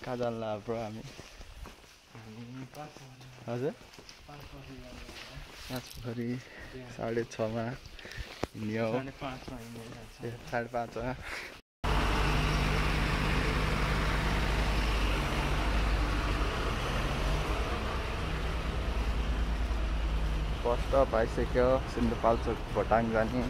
कहाँ जान्ला ब्रो हामी हजुर 5 पोखरी 6:30 मा हिँड्यो 5:30 मा बस स्टप आइसक्यो सिन्धुपाल्चोक भोटाङ जाने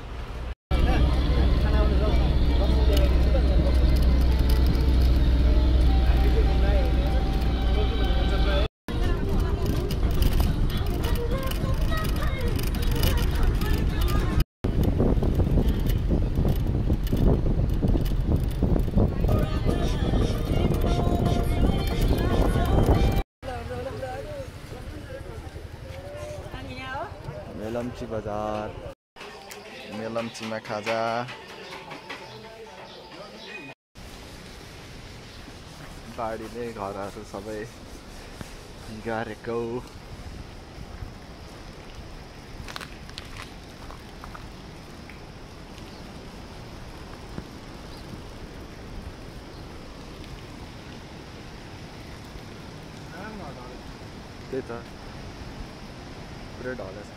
मेलम्ची बजार मेलम्चीमा खाजा बाढीले घरहरू सबै गारेको त्यही त पुरै ढलेछ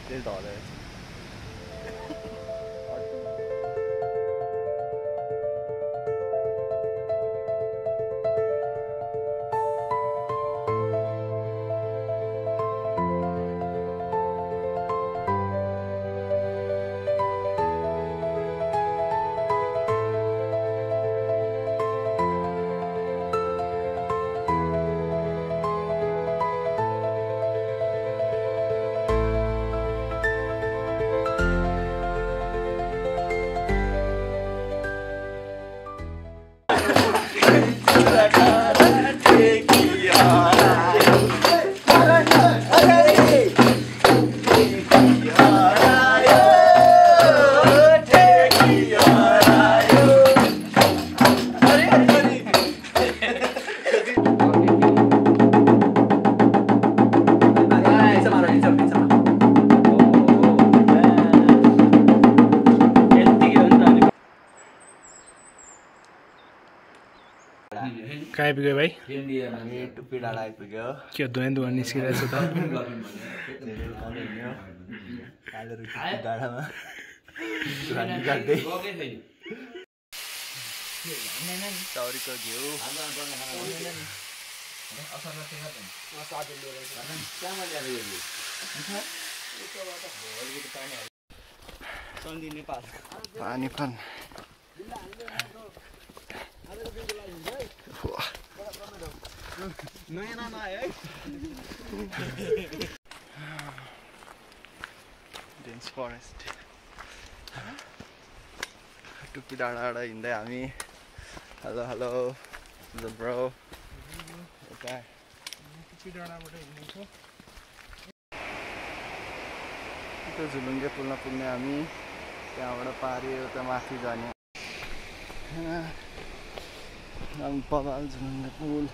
त्यही ढलेछ कहाँ आइपुग्यो भाइ हामी टुप्पी डाँडा आइपुग्यो के धुवा निस्किरहेछ त डाँडामा चौरीको घिउ पानी फन डेन्स फरेस्ट टुप्पी डाँडाबाट हिँड्दै हामी हेलो हेलो ब्रो यता टुप्पी डाँडाबाट हिँड्दैछौँ त्यो झुलुङ्गे पुलमा पुग्ने हामी त्यहाँबाट पारि उता माथि जाने बबाल झुलुङ्गे पुल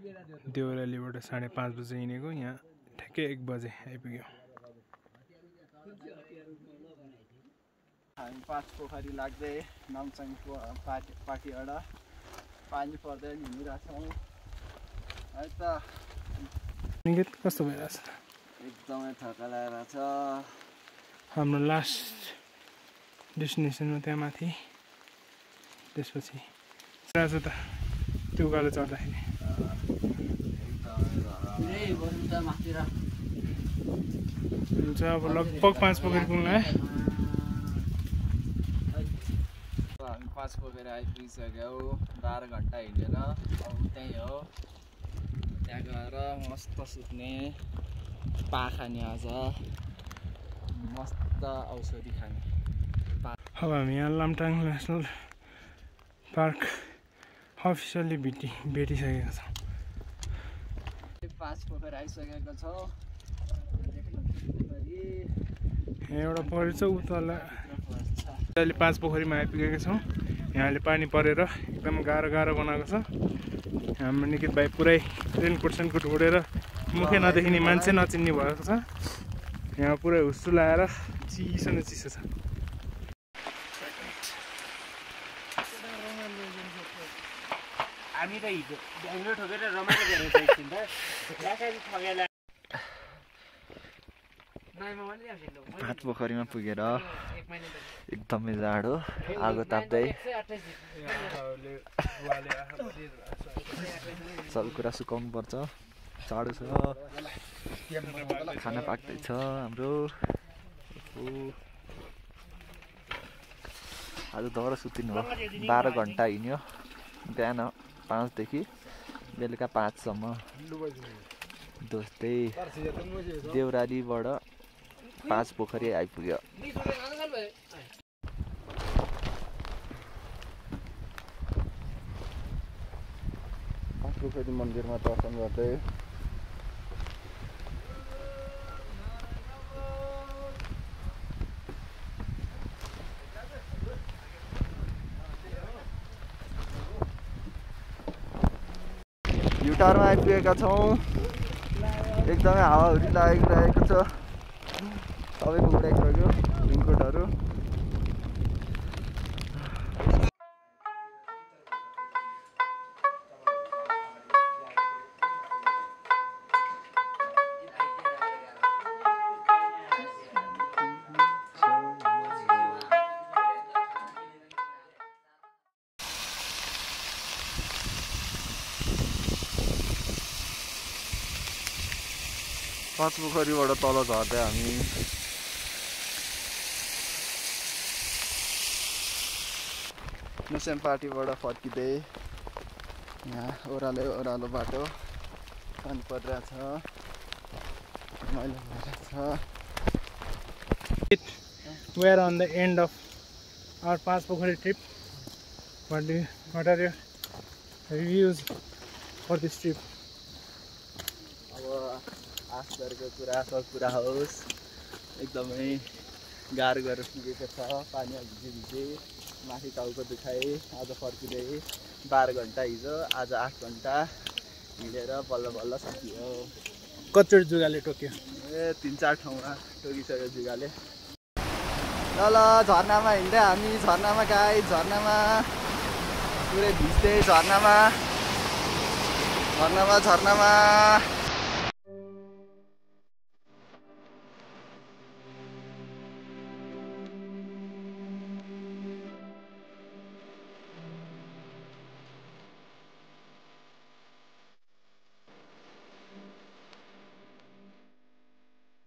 देउरालीबाट 5:30 बजे हिँडेको यहाँ ठ्याक्कै 1 बजे आइपुग्यो। हामी 5 पोखरी लाग्दै नामसाङको पार्टीबाट पानी पर्दै हिँडिरहेछौँ है त। निकेत कस्तो भइरहेछ? एकदमै थका लागेको छ। हाम्रो लास्ट डेस्टिनेसनमा त्यहाँ माथि, त्यसपछि आज त त्यो उकालो चढ्दाखेरि हुन्छ। अब लगभग 5 पोखरी पुग्नु है। हामी 5 पोखरी आइपुगिसक्यौ। 12 घन्टा हिँडेर अब त्यहीँ हो, त्यहाँ गएर मस्त सुत्ने, पा खाने, आज मस्त औषधि खाने। अब हामी यहाँ लामटाङ नेसनल पार्क अफिसियल्ली भेटिसकेका छौँ। 5 पोखरी आइसकेको छौँ। यहाँ एउटा पोखरी छ उतल, अहिले 5 पोखरीमा आइपुगेका छौँ। यहाँले पानी परेर एकदम गाह्रो बनाएको छ। हाम्रो निकित भाइ पुरै रेनकोट ढोडेर मुखै नदेखिने, मान्छे नचिन्ने भएको छ। यहाँ पुरै हुस्सु लगाएर चिसो न चिसो छ। हामी त हिजो ढ्याङ्ग्रो ठोकेर रमाइलो गरेको एकछिन त ठगेला। 5 पोखरीमा पुगेर एकदमै जाडो, आगो ताप्दै सबै कुरा सुकाउनु पर्छ। जाडो छ, खाना पाक्दैछ हाम्रो। आज दौरा सुतिनु हो। 12 घन्टा हिँड्यो, बिहान 5 देखि बेलुका 5 सम्म। दोस्तै देउरालीबाट 5 पोखरी आइपुग्यो। पोखरी मन्दिरमा दर्शन गर्दै युटारमा आइपुगेका छौँ। एकदमै हावाहुरी लागिरहेको छ, सबैको उडाइसक्यो रेनकोटहरू। पाँच पोखरीबाट तल झर्दै हामी मुसेम पार्टीबाट फर्किँदै यहाँ ओह्रालो बाटो पानी परिरहेछ, मैला भइरहेछ। We are on the end of our 5 पोखरी trip. What are your reviews for this trip? अब आश गरेको कुरा सब पुरा होस्। एकदमै गाह्रो गरेर पुगेको छ, पानी भिजे माथि टाउको दुखाए। आज फर्किँदै 12 घन्टा हिजो, आज 8 घन्टा हिँडेर बल्ल सकियो। कतिचोटि जुगाले टोक्यो? 3-4 ठाउँमा टोकिसक्यो जुगाले। ल झर्नामा हिँड्दै हामी, झर्नामा गए, झर्नामा पुरै भिज्दै, झर्नामा